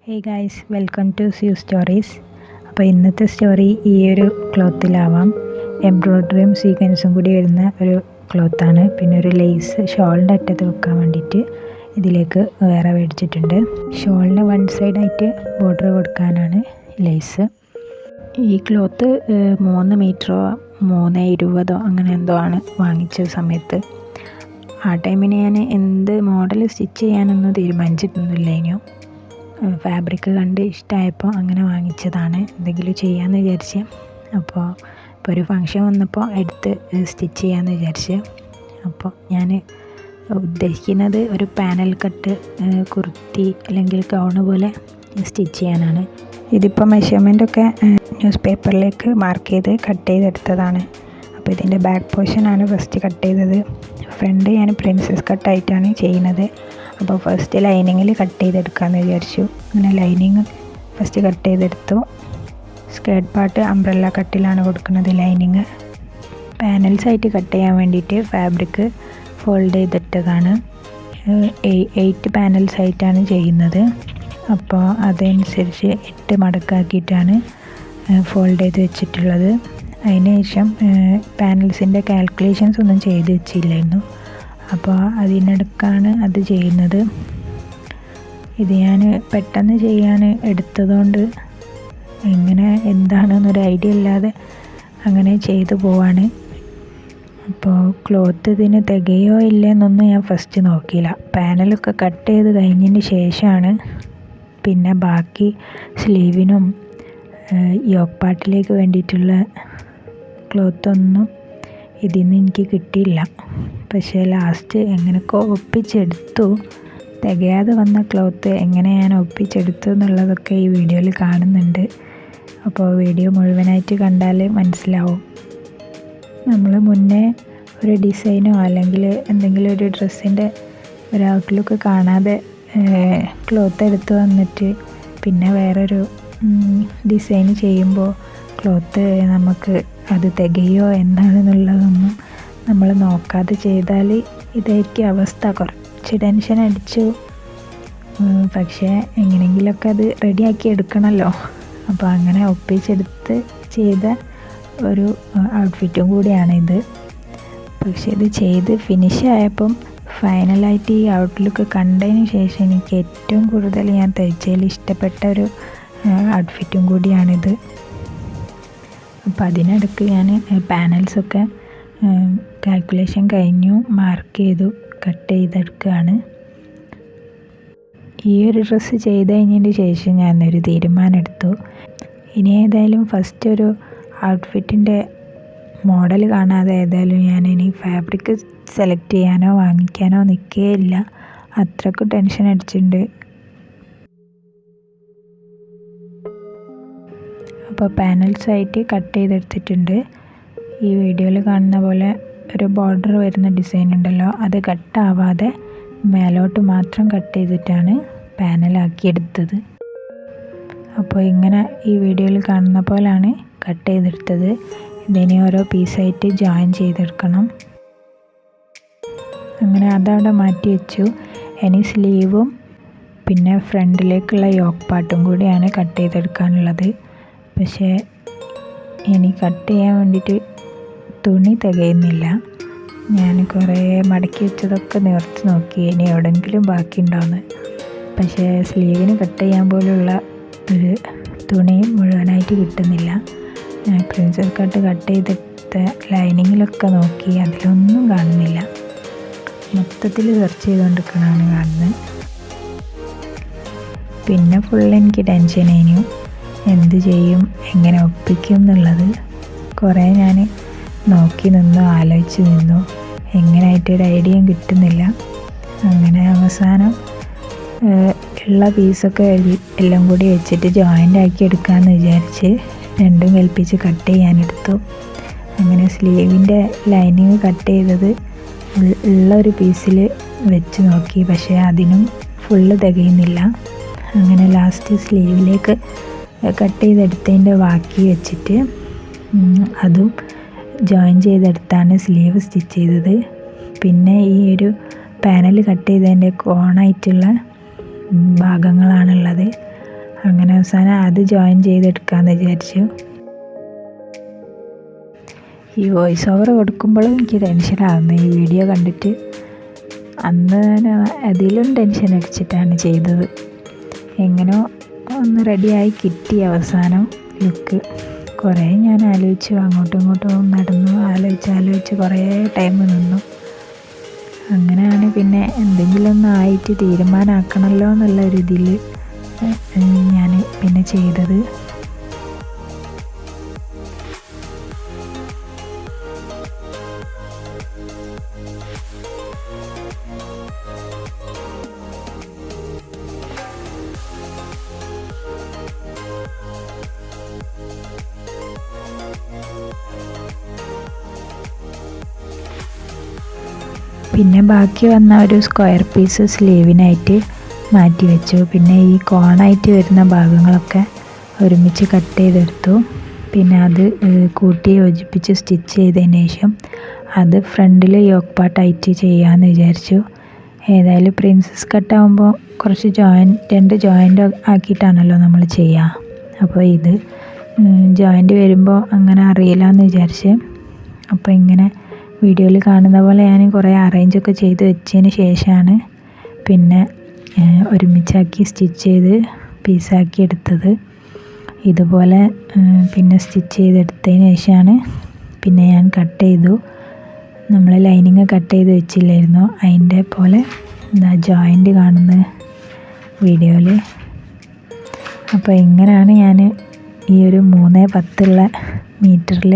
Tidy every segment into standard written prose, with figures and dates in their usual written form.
Hey guys, welcome to Sue stories. അപ്പോൾ ഇന്നത്തെ story ഈ ഒരു ക്ലോത്തിലാവാം. എംബ്രോയ്ഡറിയും സീക്വൻസും കൂടി വരുന്ന ഒരു ക്ലോത്താണ്. പിന്നെ ഒരു ലേസ് ഷോളിൻ്റെ അറ്റത്ത് വെക്കാൻ വേണ്ടിയിട്ട് ഇതിലേക്ക് വേറെ മേടിച്ചിട്ടുണ്ട്. ഷോളിന് വൺ സൈഡായിട്ട് ബോർഡർ കൊടുക്കാനാണ് ലേസ്. ഈ ക്ലോത്ത് 3 മീറ്ററോ 3.20 അങ്ങനെ എന്തോ ആണ് വാങ്ങിച്ച സമയത്ത്. ആ ടൈമിന് ഞാൻ എന്ത് മോഡൽ സ്റ്റിച്ച് ചെയ്യാനൊന്നും തീരുമാനിച്ചിട്ടൊന്നുമില്ലേനു. ഫാബ്രിക് കണ്ട് ഇഷ്ടമായപ്പോൾ അങ്ങനെ വാങ്ങിച്ചതാണ്, എന്തെങ്കിലും ചെയ്യാമെന്ന് വിചാരിച്ച്. അപ്പോൾ ഇപ്പോൾ ഒരു ഫങ്ഷൻ വന്നപ്പോൾ എടുത്ത് സ്റ്റിച്ച് ചെയ്യാമെന്ന് വിചാരിച്ച്. അപ്പോൾ ഞാൻ ഉദ്ദേശിക്കുന്നത് ഒരു പാനൽ കട്ട് കുർത്തി അല്ലെങ്കിൽ ഗൗണ് പോലെ സ്റ്റിച്ച് ചെയ്യാനാണ്. ഇതിപ്പോൾ മെഷർമെൻറ്റൊക്കെ ന്യൂസ് പേപ്പറിലേക്ക് മാർക്ക് ചെയ്ത് കട്ട് ചെയ്തെടുത്തതാണ്. അപ്പോൾ ഇതിൻ്റെ ബാക്ക് പോർഷനാണ് ഫസ്റ്റ് കട്ട് ചെയ്തത്. ഫ്രണ്ട് ഞാൻ പ്രിൻസസ് കട്ടായിട്ടാണ് ചെയ്യുന്നത്. അപ്പോൾ ഫസ്റ്റ് ലൈനിങ്ങിൽ കട്ട് ചെയ്തെടുക്കാമെന്ന് വിചാരിച്ചു. അങ്ങനെ ലൈനിങ് ഫസ്റ്റ് കട്ട് ചെയ്തെടുത്തു. സ്കേർട്ട് പാർട്ട് അംബ്രല്ല കട്ടിലാണ് കൊടുക്കുന്നത്. ലൈനിങ് പാനൽസായിട്ട് കട്ട് ചെയ്യാൻ വേണ്ടിയിട്ട് ഫാബ്രിക് ഫോൾഡ് ചെയ്തിട്ടതാണ്. 8 പാനൽസായിട്ടാണ് ചെയ്യുന്നത്. അപ്പോൾ അതനുസരിച്ച് 8 മടക്കാക്കിയിട്ടാണ് ഫോൾഡ് ചെയ്ത് വെച്ചിട്ടുള്ളത്. അതിന് ശേഷം പാനൽസിൻ്റെ കാൽക്കുലേഷൻസ് ഒന്നും ചെയ്ത് വെച്ചില്ലായിരുന്നു. അപ്പോൾ അതിനിടക്കാണ് അത് ചെയ്യുന്നത്. ഇത് ഞാൻ പെട്ടെന്ന് ചെയ്യാൻ എടുത്തതുകൊണ്ട് എന്താണെന്നൊരു ഐഡിയ ഇല്ലാതെ അങ്ങനെ ചെയ്തു പോവാണ്. അപ്പോൾ ക്ലോത്ത് ഇതിന് തികയോ ഇല്ലെന്നൊന്നും ഞാൻ ഫസ്റ്റ് നോക്കിയില്ല. പാനലൊക്കെ കട്ട് ചെയ്ത് കഴിഞ്ഞതിന് ശേഷമാണ് പിന്നെ ബാക്കി സ്ലീവിനും യോക്ക് പാർട്ടിലേക്ക് വേണ്ടിയിട്ടുള്ള ക്ലോത്തൊന്നും ഇതിൽ നിന്ന് എനിക്ക് കിട്ടിയില്ല. പക്ഷേ ലാസ്റ്റ് എങ്ങനെയൊക്കെ ഒപ്പിച്ചെടുത്തു. തികയാതെ വന്ന ക്ലോത്ത് എങ്ങനെ ഞാൻ ഒപ്പിച്ചെടുത്തു എന്നുള്ളതൊക്കെ ഈ വീഡിയോയിൽ കാണുന്നുണ്ട്. അപ്പോൾ വീഡിയോ മുഴുവനായിട്ട് കണ്ടാൽ മനസ്സിലാവും. നമ്മൾ മുന്നേ ഒരു ഡിസൈനോ അല്ലെങ്കിൽ എന്തെങ്കിലും ഒരു ഡ്രസ്സിൻ്റെ ഒരു ഔട്ട്ലുക്ക് കാണാതെ ക്ലോത്ത് എടുത്ത് വന്നിട്ട് പിന്നെ വേറൊരു ഡിസൈൻ ചെയ്യുമ്പോൾ ക്ലോത്ത് നമുക്ക് അത് തികയോ എന്താണെന്നുള്ളതൊന്നും നമ്മൾ നോക്കാതെ ചെയ്താൽ ഇതായിരിക്കും അവസ്ഥ. കുറച്ച് ടെൻഷൻ അടിച്ചു. പക്ഷേ എങ്ങനെയെങ്കിലുമൊക്കെ അത് റെഡിയാക്കി എടുക്കണമല്ലോ. അപ്പോൾ അങ്ങനെ ഒപ്പിച്ചെടുത്ത് ചെയ്ത ഒരു ഔട്ട്ഫിറ്റും കൂടിയാണിത്. പക്ഷേ ഇത് ചെയ്ത് ഫിനിഷ് ആയപ്പം ഫൈനലായിട്ട് ഈ ഔട്ട്ലുക്ക് കണ്ടതിന് ശേഷം എനിക്ക് ഏറ്റവും കൂടുതൽ ഞാൻ തയ്ച്ചതിൽ ഇഷ്ടപ്പെട്ട ഒരു ഔട്ട്ഫിറ്റും കൂടിയാണിത്. അപ്പോൾ അതിനിടയ്ക്ക് ഞാൻ പാനൽസൊക്കെ കാൽക്കുലേഷൻ കഴിഞ്ഞു, മാർക്ക് ചെയ്തു, കട്ട് ചെയ്തെടുക്കുകയാണ്. ഈ ഒരു ഡ്രസ്സ് ചെയ്ത് കഴിഞ്ഞതിന് ശേഷം ഞാനൊരു തീരുമാനം എടുത്തു. ഇനി ഏതായാലും ഫസ്റ്റ് ഒരു ഔട്ട്ഫിറ്റിൻ്റെ മോഡൽ കാണാതെ ഏതായാലും ഞാനിനി ഫാബ്രിക് സെലക്ട് ചെയ്യാനോ വാങ്ങിക്കാനോ നിൽക്കുകയില്ല. അത്രയ്ക്ക് ടെൻഷൻ അടിച്ചിട്ടുണ്ട്. അപ്പോൾ പാനൽസായിട്ട് കട്ട് ചെയ്തെടുത്തിട്ടുണ്ട്. ഈ വീഡിയോയിൽ കാണുന്ന പോലെ ഒരു ബോർഡർ വരുന്ന ഡിസൈൻ ഉണ്ടല്ലോ, അത് കട്ടാവാതെ മേലോട്ട് മാത്രം കട്ട് ചെയ്തിട്ടാണ് പാനലാക്കിയെടുത്തത്. അപ്പോൾ ഇങ്ങനെ ഈ വീഡിയോയിൽ കാണുന്ന പോലെയാണ് കട്ട് ചെയ്തെടുത്തത്. ഇതിനെ ഓരോ പീസായിട്ട് ജോയിൻ ചെയ്തെടുക്കണം. അങ്ങനെ അതവിടെ മാറ്റി വെച്ചു. ഇനി സ്ലീവും പിന്നെ ഫ്രണ്ടിലേക്കുള്ള യോക്ക് പാർട്ടും കൂടിയാണ് കട്ട് ചെയ്തെടുക്കാനുള്ളത്. പക്ഷേ ഇനി കട്ട് ചെയ്യാൻ വേണ്ടിയിട്ട് തുണി തികയുന്നില്ല. ഞാൻ കുറേ മടക്കി വെച്ചതൊക്കെ നിവർത്തി നോക്കി ഇനി എവിടെയെങ്കിലും ബാക്കിയുണ്ടോയെന്ന്. പക്ഷേ സ്ലീവിന് കട്ട് ചെയ്യാൻ പോലുള്ള ഒരു തുണി മുഴുവനായിട്ട് കിട്ടുന്നില്ല. പ്രിൻസസ് കട്ട് ചെയ്തിട്ട ലൈനിങ്ങിലൊക്കെ നോക്കി, അതിലൊന്നും കാണുന്നില്ല. മൊത്തത്തിൽ സെർച്ച് ചെയ്തുകൊണ്ടിരിക്കണതാണ് കാണുന്നത്. പിന്നെ എനിക്ക് ടെൻഷനേനു എന്ത് ചെയ്യും, എങ്ങനെ ഒപ്പിക്കും എന്നുള്ളത്. കുറേ ഞാൻ നോക്കി നിന്നു, ആലോചിച്ച് നിന്നു. എങ്ങനെയായിട്ടൊരു ഐഡിയയും കിട്ടുന്നില്ല. അങ്ങനെ അവസാനം ഉള്ള പീസൊക്കെ എല്ലാം കൂടി വെച്ചിട്ട് ജോയിൻ്റ് ആക്കി എടുക്കാമെന്ന് വിചാരിച്ച് രണ്ടും കൽപ്പിച്ച് കട്ട് ചെയ്യാനെടുത്തു. അങ്ങനെ സ്ലീവിൻ്റെ ലൈനിങ് കട്ട് ചെയ്തത് ഉള്ളൊരു പീസിൽ വെച്ച് നോക്കി. പക്ഷേ അതിനും ഫുള്ള് തികയുന്നില്ല. അങ്ങനെ ലാസ്റ്റ് സ്ലീവിലേക്ക് കട്ട് ചെയ്തെടുത്തതിൻ്റെ ബാക്കി വെച്ചിട്ട് അതും ജോയിൻ ചെയ്തെടുത്താണ് സ്ലീവ് സ്റ്റിച്ച് ചെയ്തത്. പിന്നെ ഈ ഒരു പാനൽ കട്ട് ചെയ്തതിൻ്റെ കോണായിട്ടുള്ള ഭാഗങ്ങളാണുള്ളത്. അവസാനം അത് ജോയിൻ ചെയ്തെടുക്കാമെന്ന് വിചാരിച്ചു. ഈ വോയിസ് ഓവർ കൊടുക്കുമ്പോഴും എനിക്ക് ടെൻഷനാകുന്നു ഈ വീഡിയോ കണ്ടിട്ട്. അന്ന് അതിലും ടെൻഷൻ അടിച്ചിട്ടാണ് ചെയ്തത്. എങ്ങനെയോ ഒന്ന് റെഡിയായി കിട്ടി അവസാനം ലുക്ക്. കുറേ ഞാൻ ആലോചിച്ചു, അങ്ങോട്ടും ഇങ്ങോട്ടും നടന്നു, ആലോചിച്ച് കുറേ ടൈം നിന്നു. അങ്ങനെയാണ് പിന്നെ എന്തെങ്കിലും ഒന്ന് ആയിട്ട് തീരുമാനമാക്കണമല്ലോ എന്നുള്ള ഒരു ഇതിൽ ഞാൻ പിന്നെ ചെയ്തത്. പിന്നെ ബാക്കി വന്ന ഒരു സ്ക്വയർ പീസ് സ്ലീവിനായിട്ട് മാറ്റി വെച്ചു. പിന്നെ ഈ കോണായിട്ട് വരുന്ന ഭാഗങ്ങളൊക്കെ ഒരുമിച്ച് കട്ട് ചെയ്തെടുത്തു. പിന്നെ അത് കൂട്ടി യോജിപ്പിച്ച് സ്റ്റിച്ച് ചെയ്തതിന് ശേഷം അത് ഫ്രണ്ടിൽ യോക്ക് പാർട്ടായിട്ട് ചെയ്യാമെന്ന് വിചാരിച്ചു. ഏതായാലും പ്രിൻസസ് കട്ടാകുമ്പോൾ കുറച്ച് രണ്ട് ജോയിൻ്റ് ആക്കിയിട്ടാണല്ലോ നമ്മൾ ചെയ്യുക. അപ്പോൾ ഇത് ജോയിൻ്റ് വരുമ്പോൾ അങ്ങനെ അറിയില്ല എന്ന് വിചാരിച്ച്, അപ്പോൾ ഇങ്ങനെ വീഡിയോയിൽ കാണുന്ന പോലെ ഞാൻ കുറേ അറേഞ്ചൊക്കെ ചെയ്ത് വെച്ചതിന് ശേഷമാണ് പിന്നെ ഒരുമിച്ചാക്കി സ്റ്റിച്ച് ചെയ്ത് പീസാക്കി എടുത്തത്. ഇതുപോലെ പിന്നെ സ്റ്റിച്ച് ചെയ്തെടുത്തതിന് ശേഷമാണ് പിന്നെ ഞാൻ കട്ട് ചെയ്തു. നമ്മൾ ലൈനിങ് കട്ട് ചെയ്ത് വെച്ചില്ലായിരുന്നു, അതിൻ്റെ പോലെ എന്താ ജോയിൻ്റ് കാണുന്ന വീഡിയോയിൽ. അപ്പോൾ ഇങ്ങനെയാണ് ഞാൻ ഈ ഒരു 3:10 മീറ്ററിൽ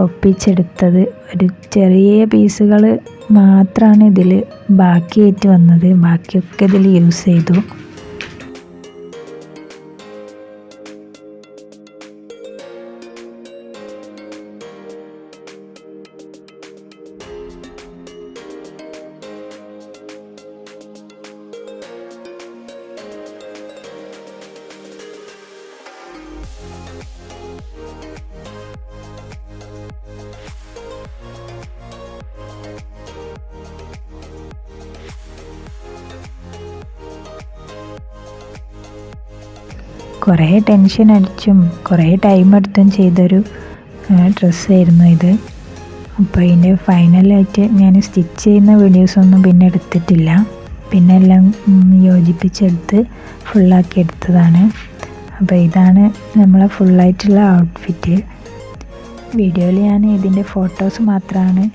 ഒപ്പിച്ചെടുത്തത്. ഒരു ചെറിയ പീസുകൾ മാത്രമാണ് ഇതിൽ ബാക്കിയായിട്ട് വന്നത്, ബാക്കിയൊക്കെ ഇതിൽ യൂസ് ചെയ്തു. കുറേ ടെൻഷൻ അടിച്ചും കുറേ ടൈം എടുത്തും ചെയ്തൊരു ഡ്രസ്സായിരുന്നു ഇത്. അപ്പോൾ ഇതിൻ്റെ ഫൈനലായിട്ട് ഞാൻ സ്റ്റിച്ച് ചെയ്യുന്ന വീഡിയോസൊന്നും പിന്നെ എടുത്തിട്ടില്ല. പിന്നെ എല്ലാം യോജിപ്പിച്ചെടുത്ത് ഫുള്ളാക്കി എടുത്തതാണ്. അപ്പോൾ ഇതാണ് നമ്മളെ ഫുള്ളായിട്ടുള്ള ഔട്ട്ഫിറ്റ്. വീഡിയോയിൽ ഞാൻ ഇതിൻ്റെ ഫോട്ടോസ് മാത്രമാണ്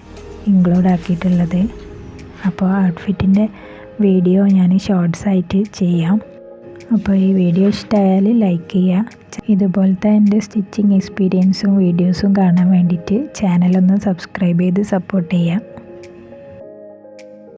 ഇൻക്ലൂഡ് ആക്കിയിട്ടുള്ളത്. അപ്പോൾ ഔട്ട്ഫിറ്റിൻ്റെ വീഡിയോ ഞാൻ ഷോർട്സ് ആയിട്ട് ചെയ്യാം. അപ്പോൾ ഈ വീഡിയോ ഇഷ്ടമായാൽ ലൈക്ക് ചെയ്യുക. ഇതുപോലത്തെ എൻ്റെ സ്റ്റിച്ചിങ് എക്സ്പീരിയൻസും വീഡിയോസും കാണാൻ വേണ്ടിയിട്ട് ചാനലൊന്ന് സബ്സ്ക്രൈബ് ചെയ്ത് സപ്പോർട്ട് ചെയ്യുക.